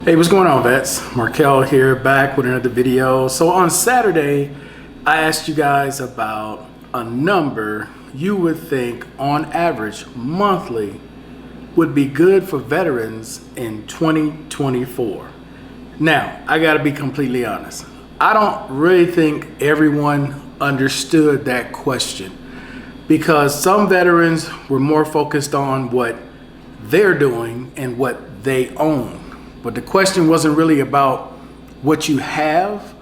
Hey, what's going on, vets? Markel here, back with another video. So on Saturday, I asked you guys about a number you would think on average monthly would be good for veterans in 2024. Now, I gotta be completely honest. I don't really think everyone understood that question because some veterans were more focused on what they're doing and what they own. But the question wasn't really about what you have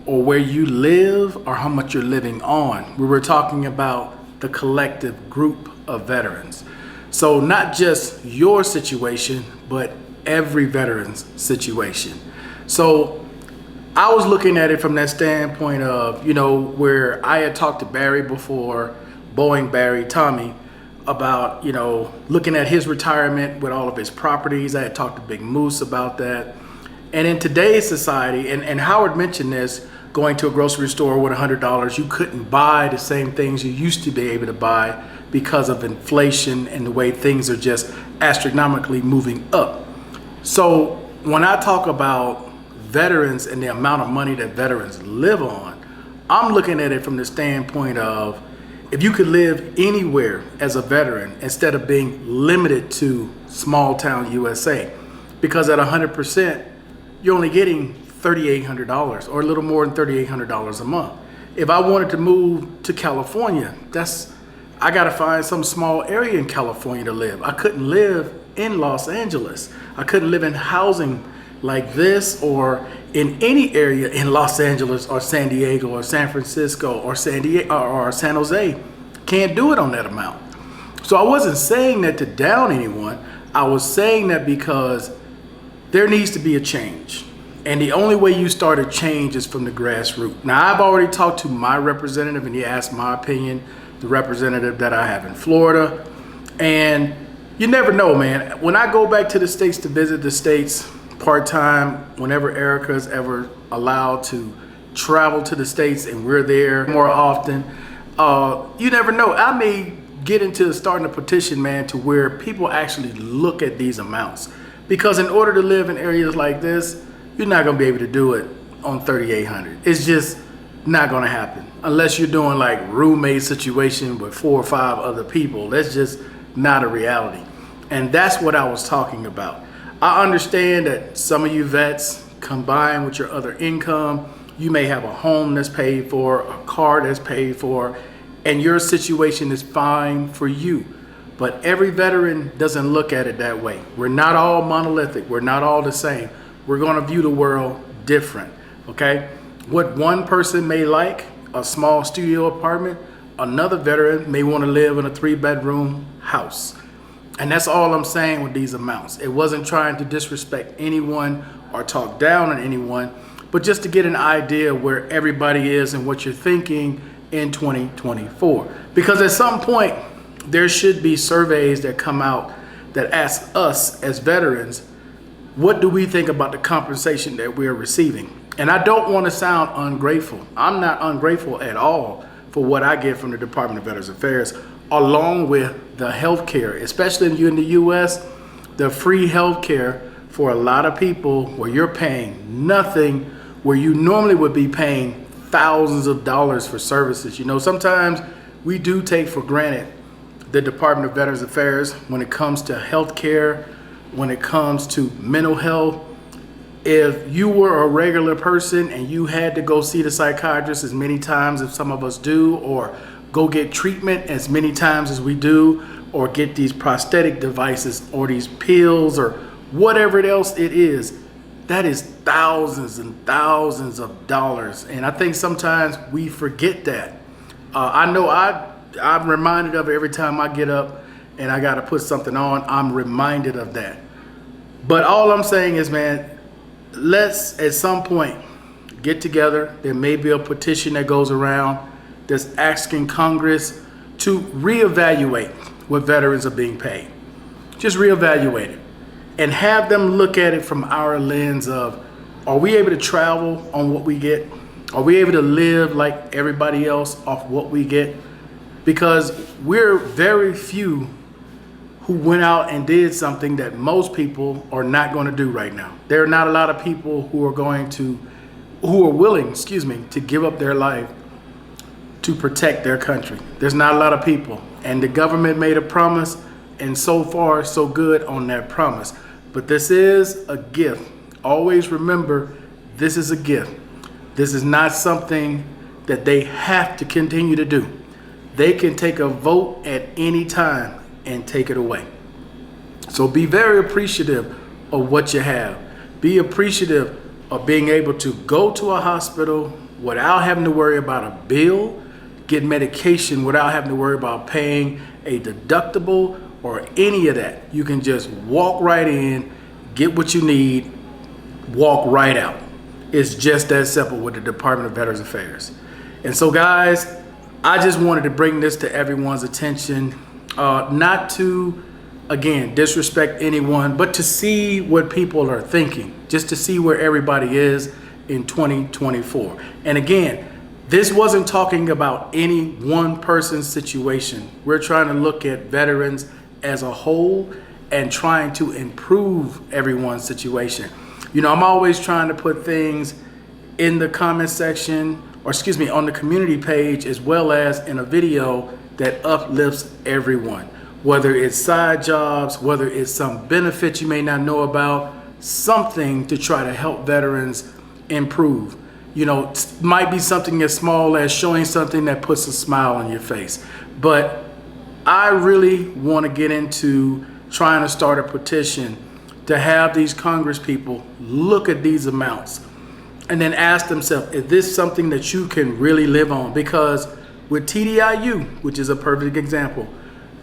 or where you live or how much you're living on. We were talking about the collective group of veterans. So not just your situation, but every veteran's situation. So I was looking at it from that standpoint of, where I had talked to Barry before, Boeing Barry, Tommy, about, looking at his retirement with all of his properties. I had talked to Big Moose about that. And in today's society, and Howard mentioned this, going to a grocery store with $100, you couldn't buy the same things you used to be able to buy because of inflation and the way things are just astronomically moving up. So when I talk about veterans and the amount of money that veterans live on, I'm looking at it from the standpoint of, if you could live anywhere as a veteran instead of being limited to small town USA, because at 100%, you're only getting $3,800 or a little more than $3,800 a month. If I wanted to move to California, I gotta find some small area in California to live. I couldn't live in Los Angeles. I couldn't live in housing like this or in any area in Los Angeles or San Diego or San Francisco or San Jose. Can't do it on that amount. So I wasn't saying that to down anyone. I was saying that because there needs to be a change. And the only way you start a change is from the grassroots. Now, I've already talked to my representative and he asked my opinion, the representative that I have in Florida. And you never know, man. When I go back to the States to visit the States part-time, whenever Erica is ever allowed to travel to the States and we're there more often, you never know. I may get into starting a petition, man, to where people actually look at these amounts. Because in order to live in areas like this, you're not gonna be able to do it on $3,800. It's just not gonna happen. Unless you're doing like roommate situation with 4 or 5 other people. That's just not a reality. And that's what I was talking about. I understand that some of you vets, combined with your other income, you may have a home that's paid for, a car that's paid for, and your situation is fine for you. But every veteran doesn't look at it that way. We're not all monolithic. We're not all the same. We're going to view the world different, okay? What one person may like, a small studio apartment, another veteran may want to live in a 3-bedroom house. And that's all I'm saying with these amounts. It wasn't trying to disrespect anyone or talk down on anyone, but just to get an idea where everybody is and what you're thinking in 2024. Because at some point, there should be surveys that come out that ask us as veterans, what do we think about the compensation that we're receiving? And I don't want to sound ungrateful. I'm not ungrateful at all for what I get from the Department of Veterans Affairs, along with the health care, especially in the US, the free health care for a lot of people where you're paying nothing, where you normally would be paying thousands of dollars for services. Sometimes we do take for granted the Department of Veterans Affairs when it comes to health care, when it comes to mental health. If you were a regular person and you had to go see the psychiatrist as many times as some of us do, or go get treatment as many times as we do, or get these prosthetic devices or these pills or whatever else it is, that is thousands and thousands of dollars. And I think sometimes we forget that. I know I'm reminded of it every time I get up and I got to put something on. I'm reminded of that. But all I'm saying is, man, let's at some point get together. There may be a petition that goes around that's asking Congress to reevaluate what veterans are being paid. Just reevaluate it and have them look at it from our lens of, are we able to travel on what we get? Are we able to live like everybody else off what we get? Because we're very few who went out and did something that most people are not going to do right now. There are not a lot of people who are willing, to give up their life to protect their country. There's not a lot of people, and the government made a promise, and so far so good on that promise. But this is a gift. Always remember, this is a gift. This is not something that they have to continue to do. They can take a vote at any time and take it away. So be very appreciative of what you have. Be appreciative of being able to go to a hospital without having to worry about a bill, get medication without having to worry about paying a deductible or any of that. You can just walk right in, get what you need, walk right out. It's just that simple with the Department of Veterans Affairs. And so guys, I just wanted to bring this to everyone's attention, not to, again, disrespect anyone, but to see what people are thinking, just to see where everybody is in 2024. And again, this wasn't talking about any one person's situation. We're trying to look at veterans as a whole and trying to improve everyone's situation. You know, I'm always trying to put things in the comment section, or on the community page, as well as in a video that uplifts everyone. Whether it's side jobs, whether it's some benefits you may not know about, something to try to help veterans improve. You know, it might be something as small as showing something that puts a smile on your face. But I really want to get into trying to start a petition to have these Congress people look at these amounts and then ask themselves, is this something that you can really live on? Because with TDIU, which is a perfect example,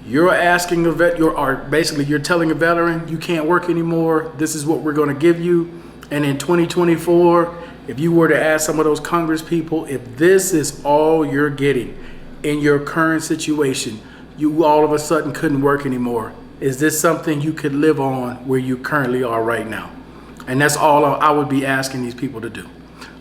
you're asking a vet, you're telling a veteran, you can't work anymore, this is what we're going to give you. And in 2024, if you were to ask some of those Congress people, if this is all you're getting in your current situation, you all of a sudden couldn't work anymore, is this something you could live on where you currently are right now? And that's all I would be asking these people to do.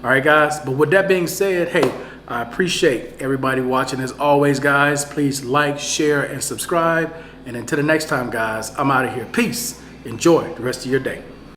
All right, guys. But with that being said, hey, I appreciate everybody watching. As always, guys, please like, share, and subscribe. And until the next time, guys, I'm out of here. Peace. Enjoy the rest of your day.